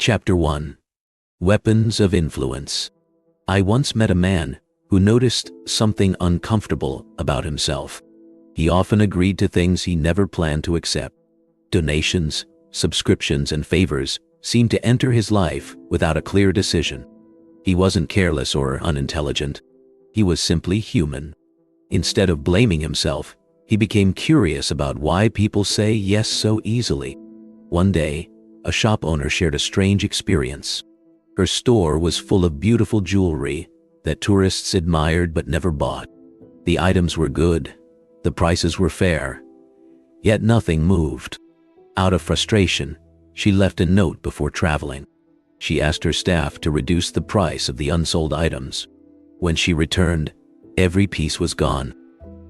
Chapter 1. Weapons of Influence. I once met a man who noticed something uncomfortable about himself. He often agreed to things he never planned to accept. Donations, subscriptions, and favors seemed to enter his life without a clear decision. He wasn't careless or unintelligent. He was simply human. Instead of blaming himself, he became curious about why people say yes so easily. One day, a shop owner shared a strange experience. Her store was full of beautiful jewelry that tourists admired but never bought. The items were good, the prices were fair, yet nothing moved. Out of frustration, she left a note before traveling. She asked her staff to reduce the price of the unsold items. When she returned, every piece was gone.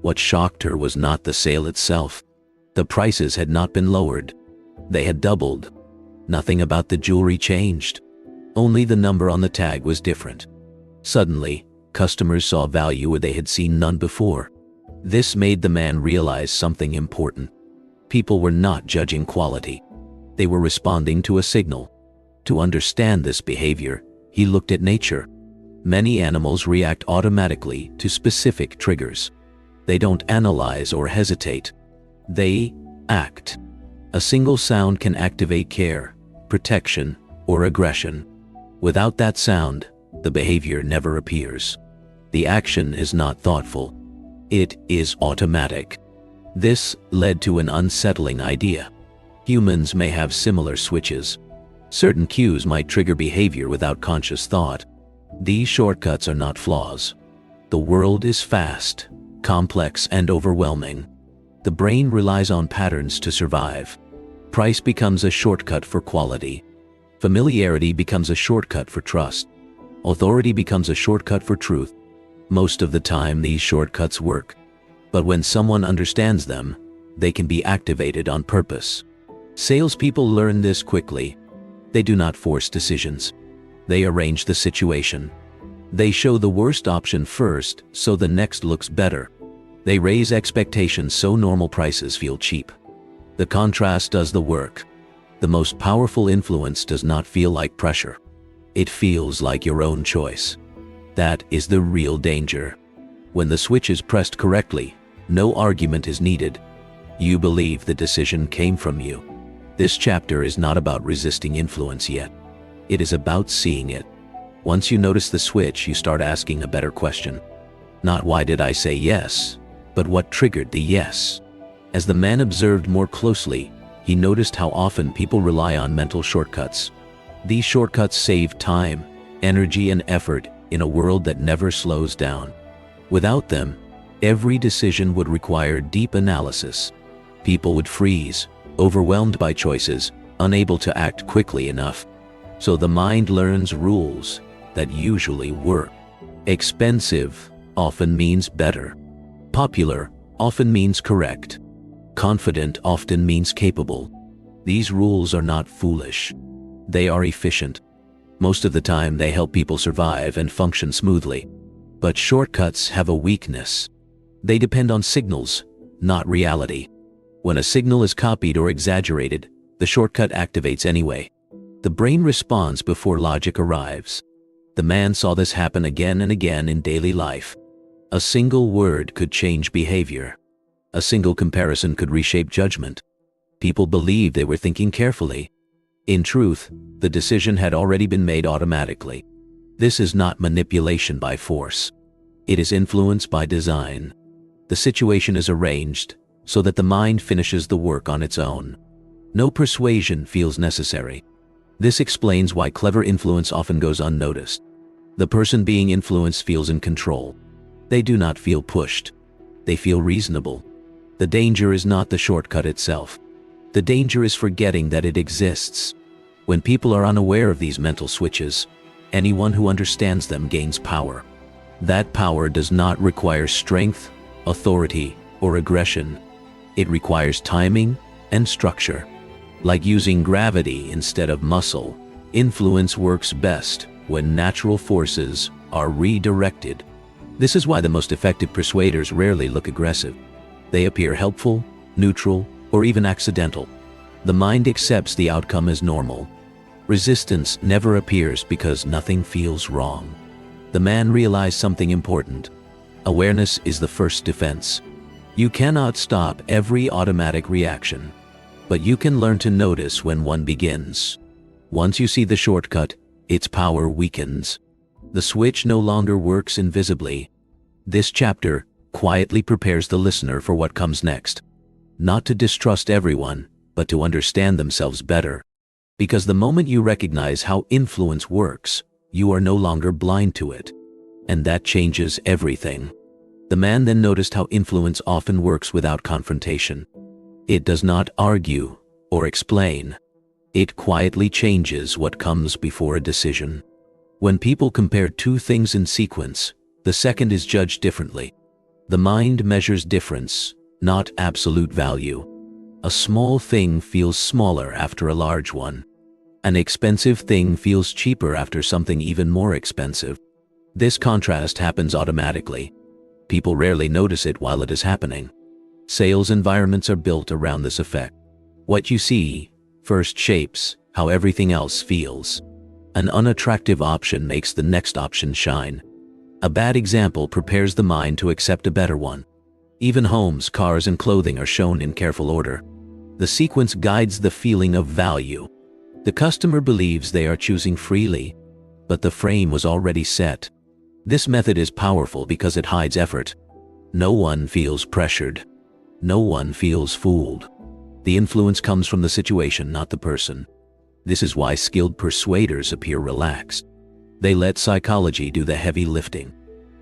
What shocked her was not the sale itself. The prices had not been lowered. They had doubled. Nothing about the jewelry changed. Only the number on the tag was different. Suddenly, customers saw value where they had seen none before. This made the man realize something important. People were not judging quality. They were responding to a signal. To understand this behavior, he looked at nature. Many animals react automatically to specific triggers. They don't analyze or hesitate. They act. A single sound can activate care, protection, or aggression. Without that sound, the behavior never appears. The action is not thoughtful. It is automatic. This led to an unsettling idea. Humans may have similar switches. Certain cues might trigger behavior without conscious thought. These shortcuts are not flaws. The world is fast, complex, and overwhelming. The brain relies on patterns to survive. Price becomes a shortcut for quality. Familiarity becomes a shortcut for trust. Authority becomes a shortcut for truth. Most of the time, these shortcuts work. But when someone understands them, they can be activated on purpose. Salespeople learn this quickly. They do not force decisions. They arrange the situation. They show the worst option first so the next looks better. They raise expectations so normal prices feel cheap. The contrast does the work. The most powerful influence does not feel like pressure. It feels like your own choice. That is the real danger. When the switch is pressed correctly, no argument is needed. You believe the decision came from you. This chapter is not about resisting influence yet. It is about seeing it. Once you notice the switch, you start asking a better question. Not why did I say yes, but what triggered the yes. As the man observed more closely, he noticed how often people rely on mental shortcuts. These shortcuts save time, energy, and effort in a world that never slows down. Without them, every decision would require deep analysis. People would freeze, overwhelmed by choices, unable to act quickly enough. So the mind learns rules that usually work. Expensive often means better. Popular often means correct. Confident often means capable. These rules are not foolish. They are efficient. Most of the time, they help people survive and function smoothly. But shortcuts have a weakness. They depend on signals, not reality. When a signal is copied or exaggerated, the shortcut activates anyway. The brain responds before logic arrives. The man saw this happen again and again in daily life. A single word could change behavior. A single comparison could reshape judgment. People believed they were thinking carefully. In truth, the decision had already been made automatically. This is not manipulation by force. It is influence by design. The situation is arranged so that the mind finishes the work on its own. No persuasion feels necessary. This explains why clever influence often goes unnoticed. The person being influenced feels in control. They do not feel pushed. They feel reasonable. The danger is not the shortcut itself. The danger is forgetting that it exists. When people are unaware of these mental switches, anyone who understands them gains power. That power does not require strength, authority, or aggression. It requires timing and structure. Like using gravity instead of muscle, influence works best when natural forces are redirected. This is why the most effective persuaders rarely look aggressive. They appear helpful, neutral, or even accidental. The mind accepts the outcome as normal. Resistance never appears because nothing feels wrong. The man realized something important. Awareness is the first defense. You cannot stop every automatic reaction, but you can learn to notice when one begins. Once you see the shortcut, its power weakens. The switch no longer works invisibly. This chapter quietly prepares the listener for what comes next. Not to distrust everyone, but to understand themselves better. Because the moment you recognize how influence works, you are no longer blind to it. And that changes everything. The man then noticed how influence often works without confrontation. It does not argue or explain. It quietly changes what comes before a decision. When people compare two things in sequence, the second is judged differently. The mind measures difference, not absolute value. A small thing feels smaller after a large one. An expensive thing feels cheaper after something even more expensive. This contrast happens automatically. People rarely notice it while it is happening. Sales environments are built around this effect. What you see first shapes how everything else feels. An unattractive option makes the next option shine. A bad example prepares the mind to accept a better one. Even homes, cars, and clothing are shown in careful order. The sequence guides the feeling of value. The customer believes they are choosing freely, but the frame was already set. This method is powerful because it hides effort. No one feels pressured. No one feels fooled. The influence comes from the situation, not the person. This is why skilled persuaders appear relaxed. They let psychology do the heavy lifting.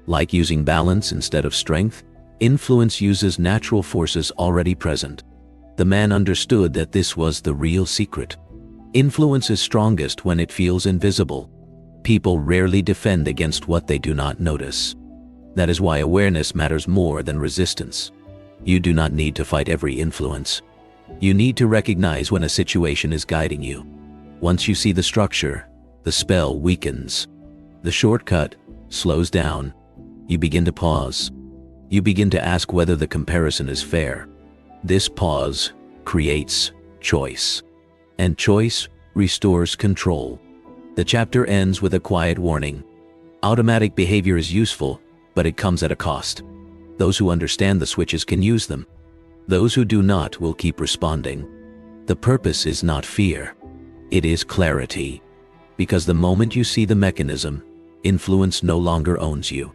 Like using balance instead of strength, influence uses natural forces already present. The man understood that this was the real secret. Influence is strongest when it feels invisible. People rarely defend against what they do not notice. That is why awareness matters more than resistance. You do not need to fight every influence. You need to recognize when a situation is guiding you. Once you see the structure, the spell weakens. The shortcut slows down. You begin to pause. You begin to ask whether the comparison is fair. This pause creates choice. And choice restores control. The chapter ends with a quiet warning. Automatic behavior is useful, but it comes at a cost. Those who understand the switches can use them. Those who do not will keep responding. The purpose is not fear. It is clarity. Because the moment you see the mechanism, influence no longer owns you.